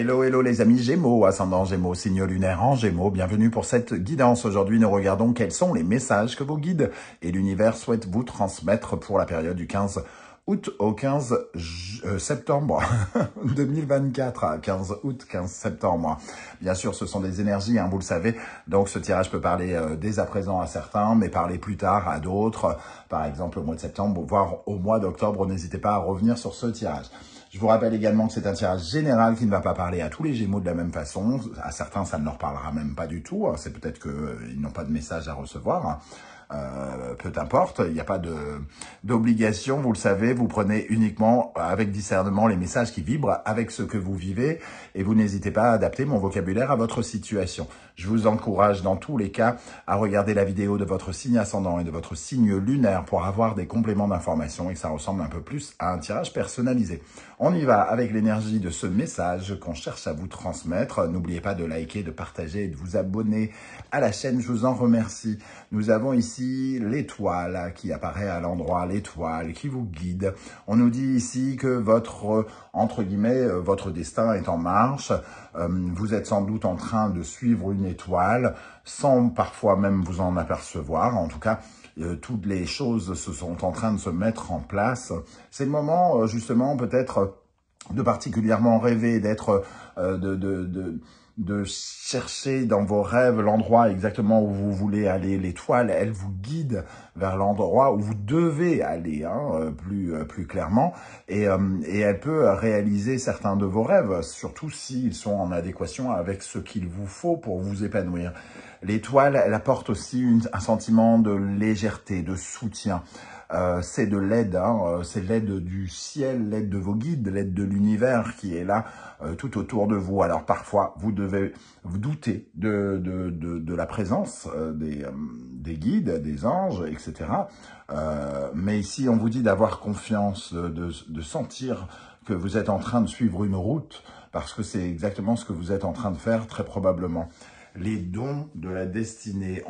Hello, hello les amis Gémeaux, ascendant Gémeaux, signe lunaire en Gémeaux. Bienvenue pour cette guidance. Aujourd'hui, nous regardons quels sont les messages que vos guides et l'univers souhaitent vous transmettre pour la période du 15 août au 15 septembre 2024. 15 août, 15 septembre. Bien sûr, ce sont des énergies, vous le savez. Donc, ce tirage peut parler dès à présent à certains, mais parler plus tard à d'autres. Par exemple, au mois de septembre, voire au mois d'octobre. N'hésitez pas à revenir sur ce tirage. Je vous rappelle également que c'est un tirage général qui ne va pas parler à tous les Gémeaux de la même façon. À certains, ça ne leur parlera même pas du tout. C'est peut-être qu'ils n'ont pas de message à recevoir. Peu importe, il n'y a pas d'obligation, vous le savez, vous prenez uniquement avec discernement les messages qui vibrent avec ce que vous vivez et vous n'hésitez pas à adapter mon vocabulaire à votre situation. Je vous encourage dans tous les cas à regarder la vidéo de votre signe ascendant et de votre signe lunaire pour avoir des compléments d'information et que ça ressemble un peu plus à un tirage personnalisé. On y va avec l'énergie de ce message qu'on cherche à vous transmettre. N'oubliez pas de liker, de partager et de vous abonner à la chaîne, je vous en remercie. Nous avons ici l'étoile qui apparaît à l'endroit, l'étoile qui vous guide. On nous dit ici que votre, entre guillemets, votre destin est en marche. Vous êtes sans doute en train de suivre une étoile sans parfois même vous en apercevoir. En tout cas, toutes les choses se sont en train de se mettre en place. C'est le moment, justement, peut-être de particulièrement rêver, d'être, de chercher dans vos rêves l'endroit exactement où vous voulez aller. L'étoile, elle vous guide vers l'endroit où vous devez aller, plus clairement. Et elle peut réaliser certains de vos rêves, surtout s'ils sont en adéquation avec ce qu'il vous faut pour vous épanouir. L'étoile, elle apporte aussi un sentiment de légèreté, de soutien. C'est de l'aide, c'est l'aide du ciel, l'aide de vos guides, l'aide de l'univers qui est là tout autour de vous. Alors parfois, vous devez vous douter de la présence des guides, des anges, etc. Mais ici, on vous dit d'avoir confiance, de sentir que vous êtes en train de suivre une route, parce que c'est exactement ce que vous êtes en train de faire, très probablement. Les dons de la destinée.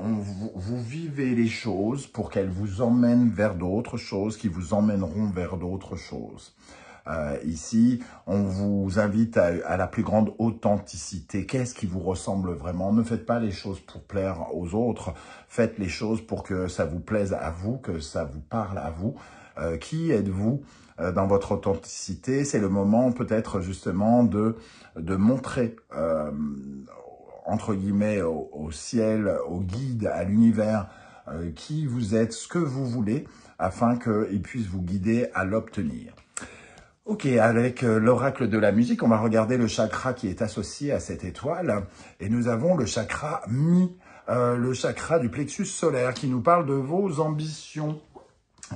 Vous vivez les choses pour qu'elles vous emmènent vers d'autres choses, qui vous emmèneront vers d'autres choses. Ici, on vous invite à la plus grande authenticité. Qu'est-ce qui vous ressemble vraiment? Ne faites pas les choses pour plaire aux autres. Faites les choses pour que ça vous plaise à vous, que ça vous parle à vous. Qui êtes-vous dans votre authenticité? C'est le moment peut-être justement de montrer entre guillemets, au ciel, au guide, à l'univers, qui vous êtes, ce que vous voulez, afin qu'il puisse vous guider à l'obtenir. Ok, avec l'oracle de la musique, on va regarder le chakra qui est associé à cette étoile, et nous avons le chakra Mi, le chakra du plexus solaire, qui nous parle de vos ambitions,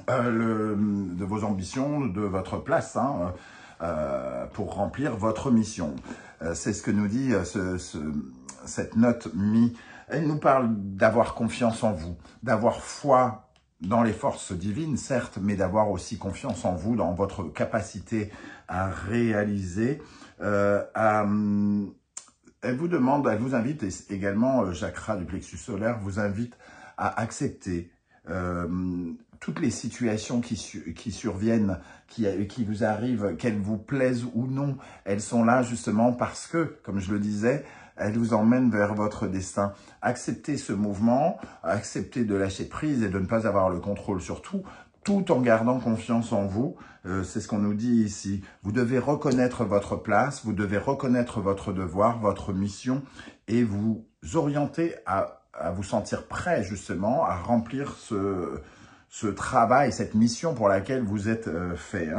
de votre place, pour remplir votre mission. C'est ce que nous dit cette note Mi. Elle nous parle d'avoir confiance en vous, d'avoir foi dans les forces divines, certes, mais d'avoir aussi confiance en vous, dans votre capacité à réaliser. Elle vous demande, elle vous invite également, le chakra du plexus solaire vous invite à accepter toutes les situations qui surviennent, qui vous arrivent, qu'elles vous plaisent ou non, elles sont là justement parce que, comme je le disais, elles vous emmènent vers votre destin. Acceptez ce mouvement, acceptez de lâcher prise et de ne pas avoir le contrôle sur tout en gardant confiance en vous. C'est ce qu'on nous dit ici. Vous devez reconnaître votre place, vous devez reconnaître votre devoir, votre mission et vous orienter à vous sentir prêt justement à remplir ce travail, cette mission pour laquelle vous êtes fait.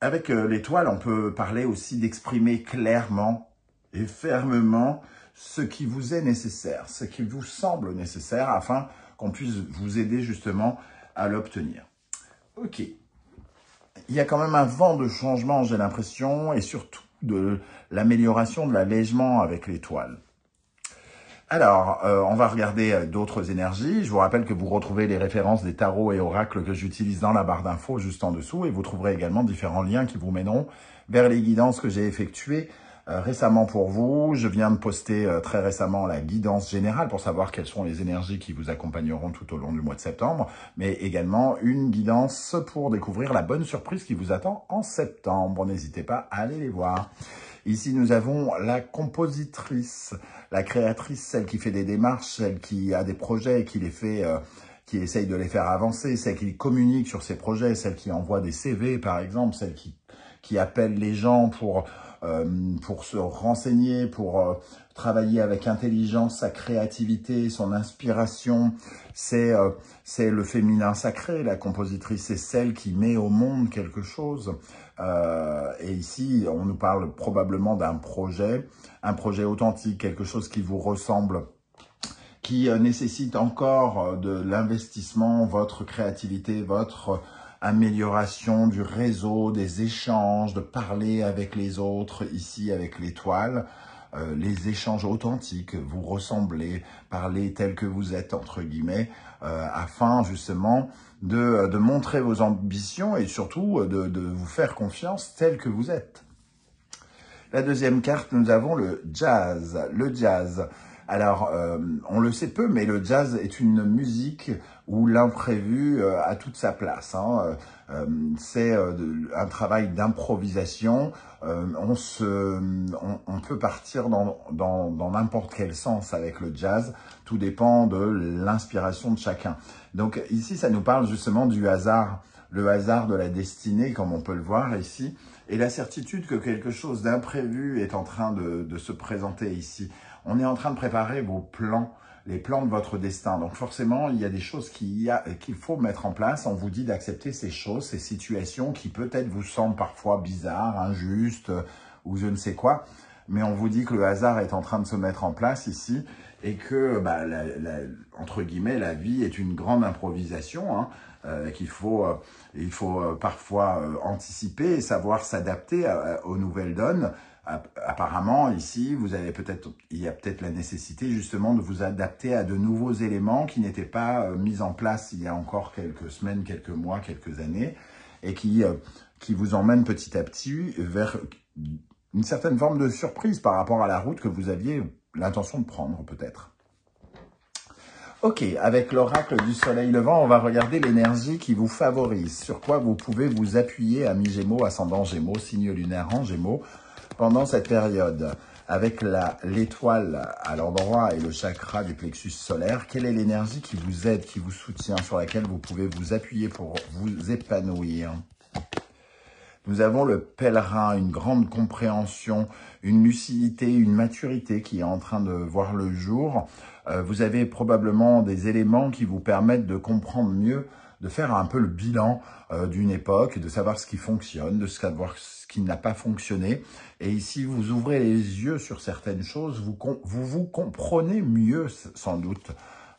Avec l'étoile, on peut parler aussi d'exprimer clairement et fermement ce qui vous est nécessaire, ce qui vous semble nécessaire afin qu'on puisse vous aider justement à l'obtenir. Ok. Il y a quand même un vent de changement, j'ai l'impression, et surtout de l'amélioration de l'allègement avec l'étoile. Alors, on va regarder d'autres énergies. Je vous rappelle que vous retrouvez les références des tarots et oracles que j'utilise dans la barre d'infos juste en dessous. Et vous trouverez également différents liens qui vous mèneront vers les guidances que j'ai effectuées récemment pour vous. Je viens de poster très récemment la guidance générale pour savoir quelles sont les énergies qui vous accompagneront tout au long du mois de septembre, mais également une guidance pour découvrir la bonne surprise qui vous attend en septembre. N'hésitez pas à aller les voir. Ici, nous avons la compositrice, la créatrice, celle qui fait des démarches, celle qui a des projets et qui les fait, qui essaye de les faire avancer, celle qui communique sur ses projets, celle qui envoie des CV, par exemple, celle qui appelle les gens pour se renseigner, pour travailler avec intelligence, sa créativité, son inspiration. C'est le féminin sacré, la compositrice, c'est celle qui met au monde quelque chose. Et ici, on nous parle probablement d'un projet, un projet authentique, quelque chose qui vous ressemble, qui nécessite encore de l'investissement, votre créativité, votre amélioration du réseau, des échanges, de parler avec les autres, ici avec l'étoile, les échanges authentiques, vous ressemblez, parlez tel que vous êtes, entre guillemets, afin justement de montrer vos ambitions et surtout de vous faire confiance tel que vous êtes. La deuxième carte, nous avons le jazz. Le jazz. Alors, on le sait peu, mais le jazz est une musique où l'imprévu a toute sa place. Hein. C'est un travail d'improvisation. On peut partir dans n'importe quel sens avec le jazz. Tout dépend de l'inspiration de chacun. Donc ici, ça nous parle justement du hasard, le hasard de la destinée, comme on peut le voir ici, et la certitude que quelque chose d'imprévu est en train de se présenter ici. On est en train de préparer vos plans, les plans de votre destin. Donc forcément, il y a des choses qu'il faut mettre en place. On vous dit d'accepter ces choses, ces situations qui peut-être vous semblent parfois bizarres, injustes ou je ne sais quoi. Mais on vous dit que le hasard est en train de se mettre en place ici et que, entre guillemets, la vie est une grande improvisation, hein, qu'il faut, il faut parfois anticiper et savoir s'adapter aux nouvelles donnes. Apparemment, ici, il y a peut-être la nécessité justement de vous adapter à de nouveaux éléments qui n'étaient pas mis en place il y a encore quelques semaines, quelques mois, quelques années, et qui vous emmènent petit à petit vers une certaine forme de surprise par rapport à la route que vous aviez l'intention de prendre peut-être. Ok, avec l'oracle du soleil levant, on va regarder l'énergie qui vous favorise, sur quoi vous pouvez vous appuyer, amis Gémeaux, ascendant Gémeaux, signe lunaire en Gémeaux, pendant cette période. Avec l'étoile à l'endroit et le chakra du plexus solaire, quelle est l'énergie qui vous aide, qui vous soutient, sur laquelle vous pouvez vous appuyer pour vous épanouir? Nous avons le pèlerin, une grande compréhension, une lucidité, une maturité qui est en train de voir le jour. Vous avez probablement des éléments qui vous permettent de comprendre mieux, de faire un peu le bilan d'une époque, de savoir ce qui fonctionne, de savoir ce qui n'a pas fonctionné. Et ici, vous ouvrez les yeux sur certaines choses, vous comprenez mieux sans doute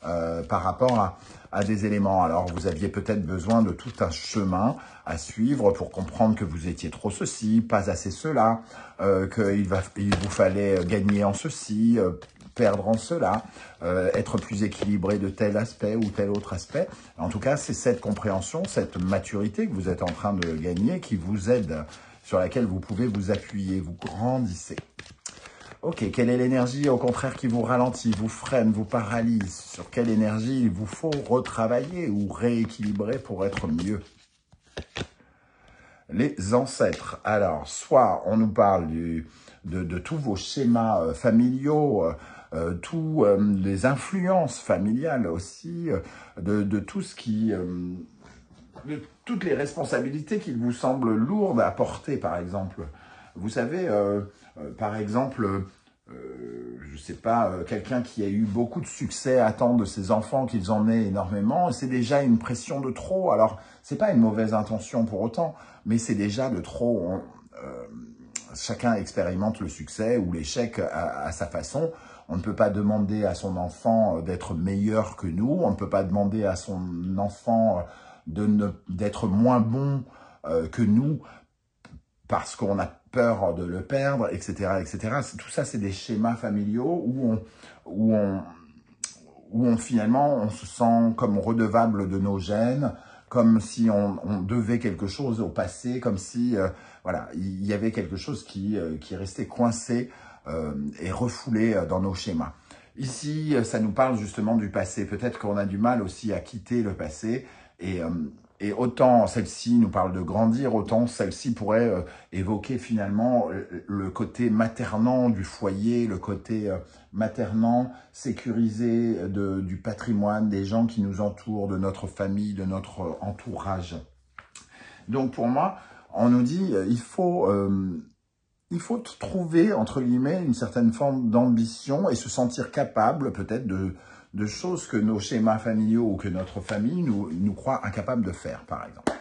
par rapport à des éléments. Alors, vous aviez peut-être besoin de tout un chemin à suivre pour comprendre que vous étiez trop ceci, pas assez cela, qu'il vous fallait gagner en ceci, perdre en cela, être plus équilibré de tel aspect ou tel autre aspect. En tout cas, c'est cette compréhension, cette maturité que vous êtes en train de gagner qui vous aide, sur laquelle vous pouvez vous appuyer, vous grandissez. Ok, quelle est l'énergie au contraire qui vous ralentit, vous freine, vous paralyse? Sur quelle énergie il vous faut retravailler ou rééquilibrer pour être mieux? Les ancêtres. Alors, soit on nous parle de tous vos schémas familiaux, tous les influences familiales aussi, de tout ce qui... de toutes les responsabilités qu'il vous semble lourdes à porter, par exemple. Vous savez, par exemple, je sais pas, quelqu'un qui a eu beaucoup de succès attend de ses enfants qu'ils en aient énormément, c'est déjà une pression de trop. Alors, c'est pas une mauvaise intention pour autant, mais c'est déjà de trop. Chacun expérimente le succès ou l'échec à sa façon. On ne peut pas demander à son enfant d'être meilleur que nous, on ne peut pas demander à son enfant d'être moins bon que nous, parce qu'on a peur de le perdre, etc., etc. Tout ça, c'est des schémas familiaux où finalement, on se sent comme redevable de nos gènes, comme si on devait quelque chose au passé, comme si voilà, il y avait quelque chose qui restait coincé et refoulé dans nos schémas. Ici, ça nous parle justement du passé. Peut-être qu'on a du mal aussi à quitter le passé. Et autant celle-ci nous parle de grandir, autant celle-ci pourrait évoquer finalement le côté maternant du foyer, le côté maternant, sécurisé du patrimoine, des gens qui nous entourent, de notre famille, de notre entourage. Donc pour moi, on nous dit il faut trouver, entre guillemets, une certaine forme d'ambition et se sentir capable peut-être de choses que nos schémas familiaux ou que notre famille nous croit incapables de faire, par exemple.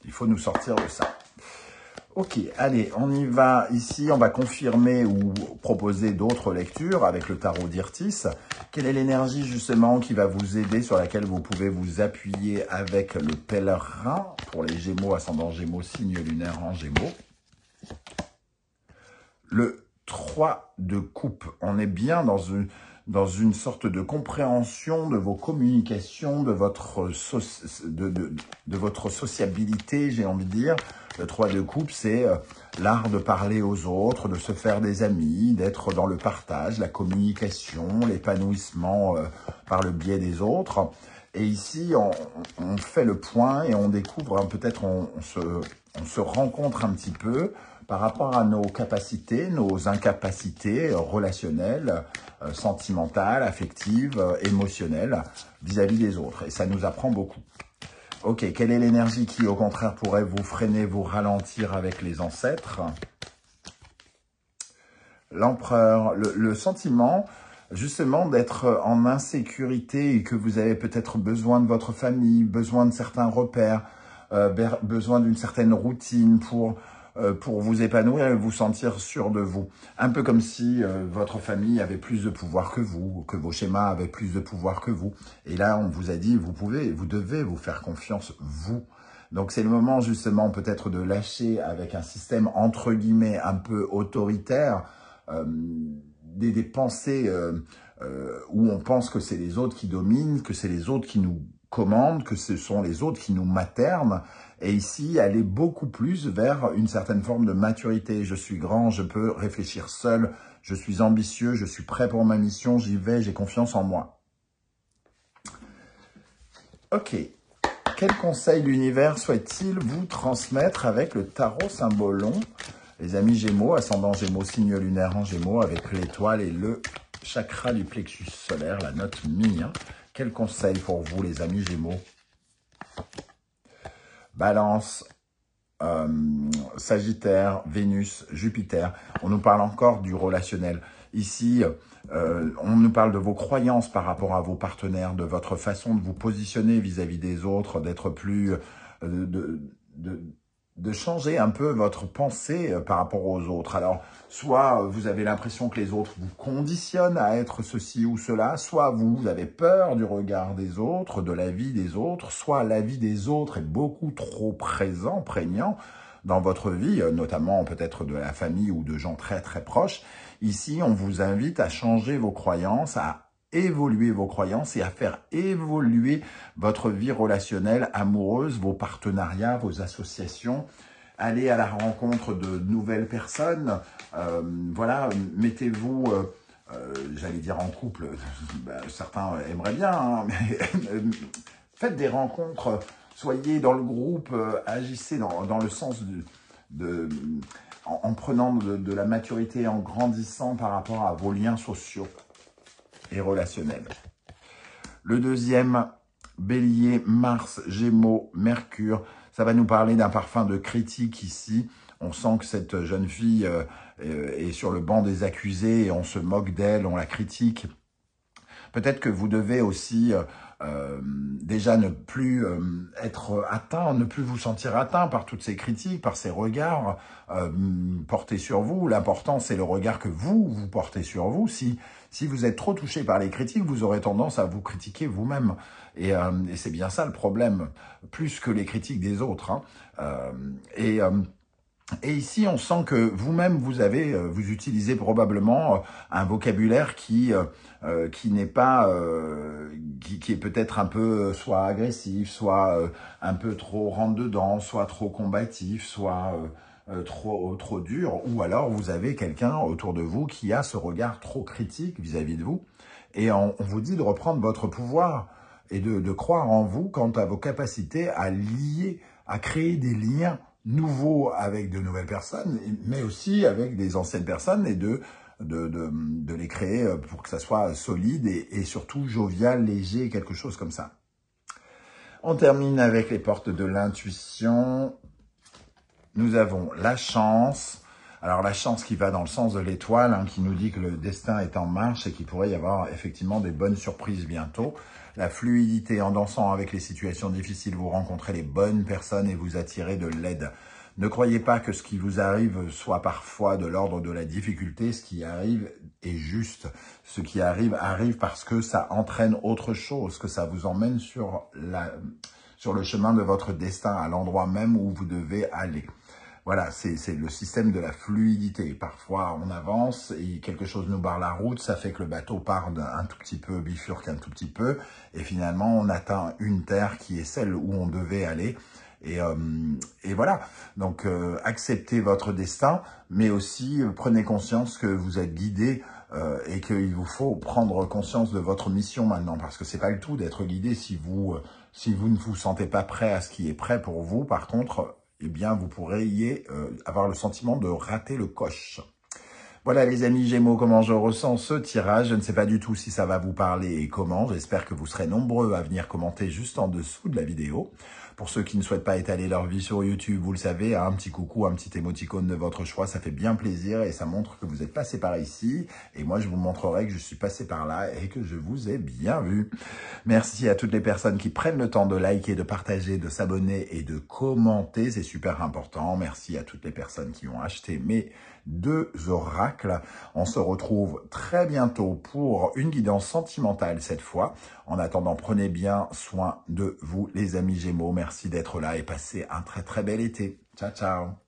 Il faut nous sortir de ça. Ok, allez, on y va. Ici, on va confirmer ou proposer d'autres lectures avec le tarot d'Irtis. Quelle est l'énergie, justement, qui va vous aider, sur laquelle vous pouvez vous appuyer avec le pèlerin pour les Gémeaux, ascendant Gémeaux, signe lunaire en Gémeaux. Le 3 de coupe, on est bien dans une sorte de compréhension de vos communications, de votre sociabilité, j'ai envie de dire. Le 3 de coupe, c'est l'art de parler aux autres, de se faire des amis, d'être dans le partage, la communication, l'épanouissement par le biais des autres. Et ici, on fait le point et on découvre, peut-être on se rencontre un petit peu par rapport à nos capacités, nos incapacités relationnelles, sentimentales, affectives, émotionnelles vis-à-vis des autres. Et ça nous apprend beaucoup. Ok, quelle est l'énergie qui, au contraire, pourrait vous freiner, vous ralentir avec les ancêtres? L'empereur, le sentiment, justement, d'être en insécurité et que vous avez peut-être besoin de votre famille, besoin de certains repères, besoin d'une certaine routine pour vous épanouir et vous sentir sûr de vous. Un peu comme si votre famille avait plus de pouvoir que vous, que vos schémas avaient plus de pouvoir que vous. Et là, on vous a dit, vous devez vous faire confiance, vous. Donc, c'est le moment, justement, peut-être de lâcher avec un système, entre guillemets, un peu autoritaire, des pensées où on pense que c'est les autres qui dominent, que c'est les autres qui nous commandent, que ce sont les autres qui nous maternent. Et ici, aller beaucoup plus vers une certaine forme de maturité. Je suis grand, je peux réfléchir seul, je suis ambitieux, je suis prêt pour ma mission, j'y vais, j'ai confiance en moi. Ok. Quel conseil l'univers souhaite-t-il vous transmettre avec le tarot symbolon? Les amis Gémeaux, ascendant Gémeaux, signe lunaire en Gémeaux, avec l'étoile et le chakra du plexus solaire, la note mi. Quel conseil pour vous, les amis Gémeaux? Balance, Sagittaire, Vénus, Jupiter. On nous parle encore du relationnel. Ici, on nous parle de vos croyances par rapport à vos partenaires, de votre façon de vous positionner vis-à-vis des autres, d'être plus... de changer un peu votre pensée par rapport aux autres. Alors, soit vous avez l'impression que les autres vous conditionnent à être ceci ou cela, soit vous avez peur du regard des autres, de la vie des autres, soit la vie des autres est beaucoup trop prégnant dans votre vie, notamment peut-être de la famille ou de gens très très proches. Ici, on vous invite à changer vos croyances, à évoluer vos croyances et à faire évoluer votre vie relationnelle, amoureuse, vos partenariats, vos associations. Allez à la rencontre de nouvelles personnes. Voilà, mettez-vous, j'allais dire en couple, certains aimeraient bien, hein, mais faites des rencontres, soyez dans le groupe, agissez dans le sens en prenant de la maturité, en grandissant par rapport à vos liens sociaux et relationnel. Le deuxième, Bélier, Mars, Gémeaux, Mercure. Ça va nous parler d'un parfum de critique ici. On sent que cette jeune fille est sur le banc des accusés et on se moque d'elle, on la critique. Peut-être que vous devez aussi déjà ne plus être atteint, ne plus vous sentir atteint par toutes ces critiques, par ces regards portés sur vous. L'important, c'est le regard que vous portez sur vous. Si vous êtes trop touché par les critiques, vous aurez tendance à vous critiquer vous-même. Et c'est bien ça le problème, plus que les critiques des autres. Et ici, on sent que vous-même, vous utilisez probablement un vocabulaire qui n'est pas, qui est peut-être un peu soit agressif, soit un peu trop rentre-dedans, soit trop combatif, soit trop dur, ou alors vous avez quelqu'un autour de vous qui a ce regard trop critique vis-à-vis de vous, et on vous dit de reprendre votre pouvoir et de croire en vous quant à vos capacités à lier, à créer des liens nouveaux avec de nouvelles personnes, mais aussi avec des anciennes personnes, et de les créer pour que ça soit solide et surtout jovial, léger, quelque chose comme ça. On termine avec les portes de l'intuition. Nous avons la chance. Alors la chance qui va dans le sens de l'étoile, qui nous dit que le destin est en marche et qu'il pourrait y avoir effectivement des bonnes surprises bientôt. La fluidité, en dansant avec les situations difficiles, vous rencontrez les bonnes personnes et vous attirez de l'aide. Ne croyez pas que ce qui vous arrive soit parfois de l'ordre de la difficulté. Ce qui arrive est juste. Ce qui arrive, arrive parce que ça entraîne autre chose, que ça vous emmène sur le chemin de votre destin, à l'endroit même où vous devez aller. Voilà, c'est le système de la fluidité. Parfois, on avance et quelque chose nous barre la route, ça fait que le bateau part un tout petit peu, bifurque un tout petit peu, et finalement, on atteint une terre qui est celle où on devait aller. Et voilà, donc acceptez votre destin, mais aussi prenez conscience que vous êtes guidé et qu'il vous faut prendre conscience de votre mission maintenant, parce que c'est pas le tout d'être guidé si vous ne vous sentez pas prêt à ce qui est prêt pour vous. Par contre, eh bien, vous pourriez avoir le sentiment de rater le coche. Voilà les amis Gémeaux, comment je ressens ce tirage. Je ne sais pas du tout si ça va vous parler et comment. J'espère que vous serez nombreux à venir commenter juste en dessous de la vidéo. Pour ceux qui ne souhaitent pas étaler leur vie sur YouTube, vous le savez, un petit coucou, un petit émoticône de votre choix, ça fait bien plaisir et ça montre que vous êtes passé par ici. Et moi, je vous montrerai que je suis passé par là et que je vous ai bien vu. Merci à toutes les personnes qui prennent le temps de liker, de partager, de s'abonner et de commenter. C'est super important. Merci à toutes les personnes qui ont acheté mes 2 oracles. On se retrouve très bientôt pour une guidance sentimentale cette fois. En attendant, prenez bien soin de vous les amis Gémeaux. Merci d'être là et passez un très très bel été. Ciao, ciao.